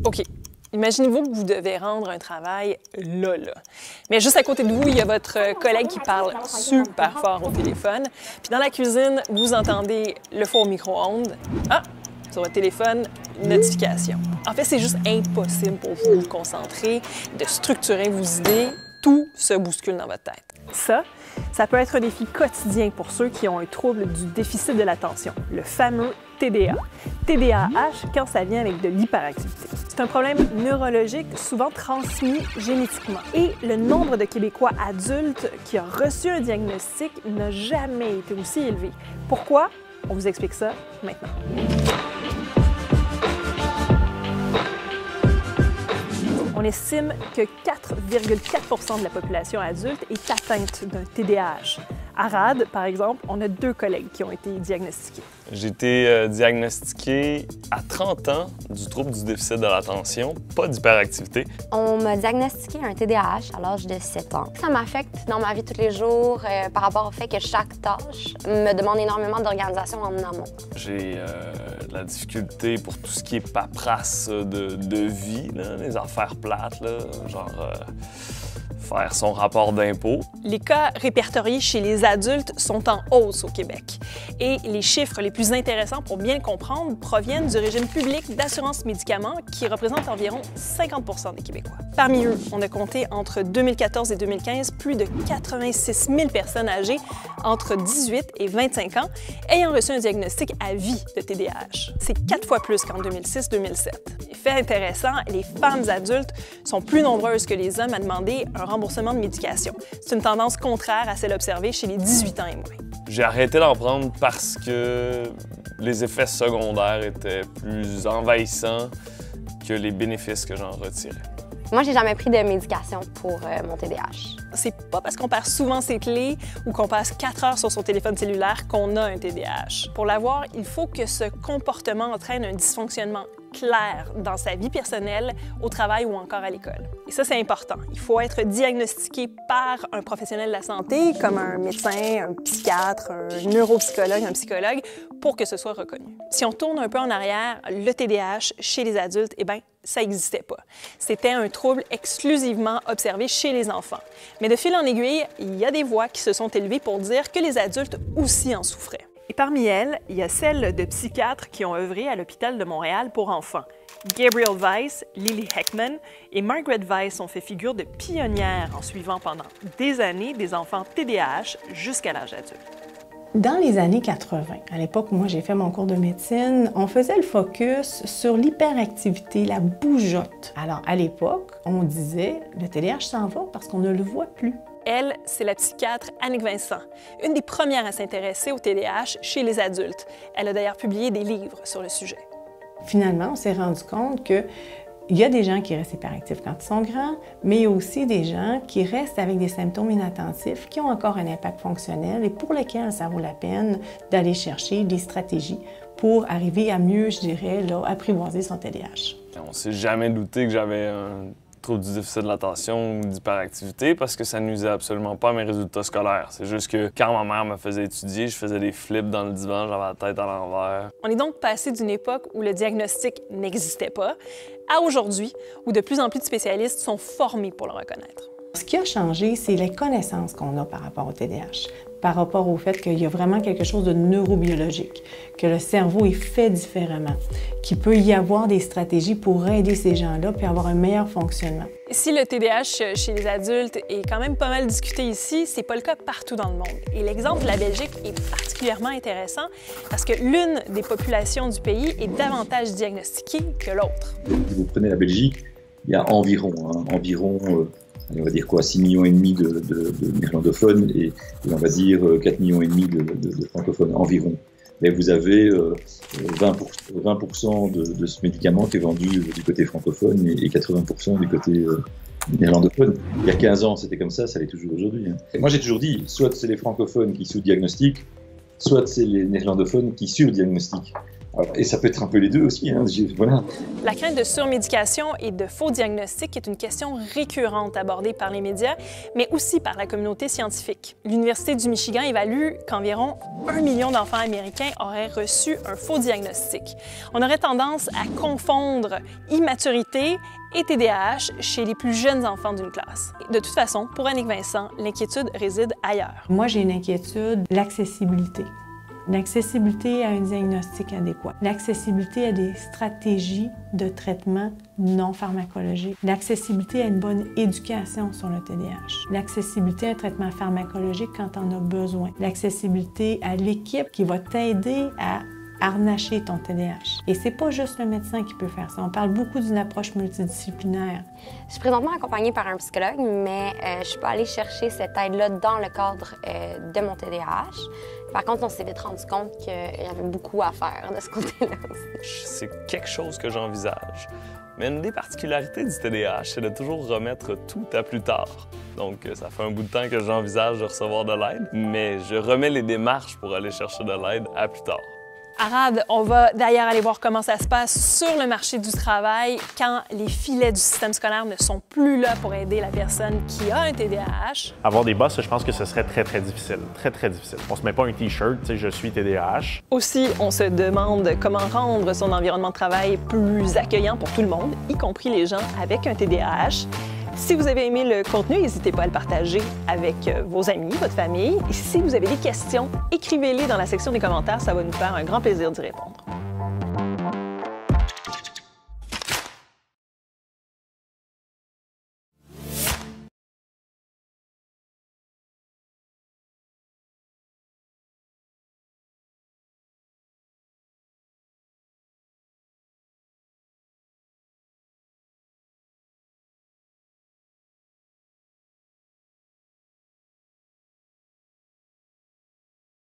OK. Imaginez-vous que vous devez rendre un travail là. Mais juste à côté de vous, il y a votre collègue qui parle super fort au téléphone. Puis dans la cuisine, vous entendez le four au micro-ondes. Ah! Sur votre téléphone, notification. En fait, c'est juste impossible pour vous de vous concentrer, de structurer vos idées. Tout se bouscule dans votre tête. Ça peut être un défi quotidien pour ceux qui ont un trouble du déficit de l'attention, le fameux TDA. TDAH quand ça vient avec de l'hyperactivité. C'est un problème neurologique souvent transmis génétiquement. Et le nombre de Québécois adultes qui ont reçu un diagnostic n'a jamais été aussi élevé. Pourquoi? On vous explique ça maintenant. On estime que 4,4 % de la population adulte est atteinte d'un TDAH. À RAD, par exemple, on a 2 collègues qui ont été diagnostiqués. J'ai été diagnostiqué à 30 ans du trouble du déficit de l'attention, pas d'hyperactivité. On m'a diagnostiqué un TDAH à l'âge de 7 ans. Ça m'affecte dans ma vie tous les jours par rapport au fait que chaque tâche me demande énormément d'organisation en amont. J'ai de la difficulté pour tout ce qui est paperasse de vie, là, les affaires plates, là, genre faire son rapport d'impôt. Les cas répertoriés chez les adultes sont en hausse au Québec. Et les chiffres les plus intéressants pour bien le comprendre proviennent du régime public d'assurance médicaments qui représente environ 50 % des Québécois. Parmi eux, on a compté entre 2014 et 2015 plus de 86 000 personnes âgées entre 18 et 25 ans ayant reçu un diagnostic à vie de TDAH. C'est 4 fois plus qu'en 2006-2007. Fait intéressant, les femmes adultes sont plus nombreuses que les hommes à demander un remboursement de médication. C'est une tendance contraire à celle observée chez les 18 ans et moins. J'ai arrêté d'en prendre parce que les effets secondaires étaient plus envahissants que les bénéfices que j'en retirais. Moi, j'ai jamais pris de médication pour mon TDAH. C'est pas parce qu'on perd souvent ses clés ou qu'on passe 4 heures sur son téléphone cellulaire qu'on a un TDAH. Pour l'avoir, il faut que ce comportement entraîne un dysfonctionnement clair dans sa vie personnelle, au travail ou encore à l'école. Et ça, c'est important. Il faut être diagnostiqué par un professionnel de la santé, comme un médecin, un psychiatre, un neuropsychologue, un psychologue, pour que ce soit reconnu. Si on tourne un peu en arrière, le TDAH chez les adultes, eh bien, ça n'existait pas. C'était un trouble exclusivement observé chez les enfants. Mais de fil en aiguille, il y a des voix qui se sont élevées pour dire que les adultes aussi en souffraient. Et parmi elles, il y a celles de psychiatres qui ont œuvré à l'hôpital de Montréal pour enfants. Gabriel Weiss, Lily Heckman et Margaret Weiss ont fait figure de pionnières en suivant pendant des années des enfants TDAH jusqu'à l'âge adulte. Dans les années 80, à l'époque où moi j'ai fait mon cours de médecine, on faisait le focus sur l'hyperactivité, la bougeotte. Alors à l'époque, on disait le TDAH s'en va parce qu'on ne le voit plus. Elle, c'est la psychiatre Annick Vincent, une des premières à s'intéresser au TDAH chez les adultes. Elle a d'ailleurs publié des livres sur le sujet. Finalement, on s'est rendu compte qu'il y a des gens qui restent hyperactifs quand ils sont grands, mais il y a aussi des gens qui restent avec des symptômes inattentifs qui ont encore un impact fonctionnel et pour lesquels ça vaut la peine d'aller chercher des stratégies pour arriver à mieux, je dirais, là, apprivoiser son TDAH. On ne s'est jamais douté que j'avais un trouble du déficit de l'attention ou d'hyperactivité parce que ça nuisait absolument pas à mes résultats scolaires. C'est juste que quand ma mère me faisait étudier, je faisais des flips dans le divan, j'avais la tête à l'envers. On est donc passé d'une époque où le diagnostic n'existait pas à aujourd'hui où de plus en plus de spécialistes sont formés pour le reconnaître. Ce qui a changé, c'est les connaissances qu'on a par rapport au TDAH, par rapport au fait qu'il y a vraiment quelque chose de neurobiologique, que le cerveau est fait différemment, qu'il peut y avoir des stratégies pour aider ces gens-là puis avoir un meilleur fonctionnement. Si le TDAH chez les adultes est quand même pas mal discuté ici, c'est pas le cas partout dans le monde. Et l'exemple de la Belgique est particulièrement intéressant parce que l'une des populations du pays est davantage diagnostiquée que l'autre. Vous prenez la Belgique, il y a environ on va dire quoi, 6,5 millions de néerlandophones et on va dire 4,5 millions de francophones environ. Mais vous avez 20% de ce médicament qui est vendu du côté francophone et 80% du côté néerlandophone. Il y a 15 ans, c'était comme ça l'est toujours aujourd'hui. Et moi, j'ai toujours dit, soit c'est les francophones qui sous-diagnostiquent, soit c'est les néerlandophones qui surdiagnostiquent. Et ça peut être un peu les deux aussi. Hein, voilà. La crainte de surmédication et de faux diagnostics est une question récurrente abordée par les médias, mais aussi par la communauté scientifique. L'Université du Michigan évalue qu'environ 1 million d'enfants américains auraient reçu un faux diagnostic. On aurait tendance à confondre immaturité et TDAH chez les plus jeunes enfants d'une classe. De toute façon, pour Annick Vincent, l'inquiétude réside ailleurs. Moi, j'ai une inquiétude, l'accessibilité. L'accessibilité à un diagnostic adéquat. L'accessibilité à des stratégies de traitement non pharmacologiques. L'accessibilité à une bonne éducation sur le TDAH. L'accessibilité à un traitement pharmacologique quand on a besoin. L'accessibilité à l'équipe qui va t'aider à harnacher ton TDAH. Et c'est pas juste le médecin qui peut faire ça. On parle beaucoup d'une approche multidisciplinaire. Je suis présentement accompagnée par un psychologue, mais je suis pas allée chercher cette aide-là dans le cadre de mon TDAH. Par contre, on s'est vite rendu compte qu'il y avait beaucoup à faire de ce côté-là aussi. C'est quelque chose que j'envisage. Mais une des particularités du TDAH, c'est de toujours remettre tout à plus tard. Donc, ça fait un bout de temps que j'envisage de recevoir de l'aide, mais je remets les démarches pour aller chercher de l'aide à plus tard. Arad, on va d'ailleurs aller voir comment ça se passe sur le marché du travail quand les filets du système scolaire ne sont plus là pour aider la personne qui a un TDAH. Avoir des boss, je pense que ce serait très, très difficile. Très, très difficile. On se met pas un T-shirt, tu sais, je suis TDAH. Aussi, on se demande comment rendre son environnement de travail plus accueillant pour tout le monde, y compris les gens avec un TDAH. Si vous avez aimé le contenu, n'hésitez pas à le partager avec vos amis, votre famille. Et si vous avez des questions, écrivez-les dans la section des commentaires, ça va nous faire un grand plaisir d'y répondre.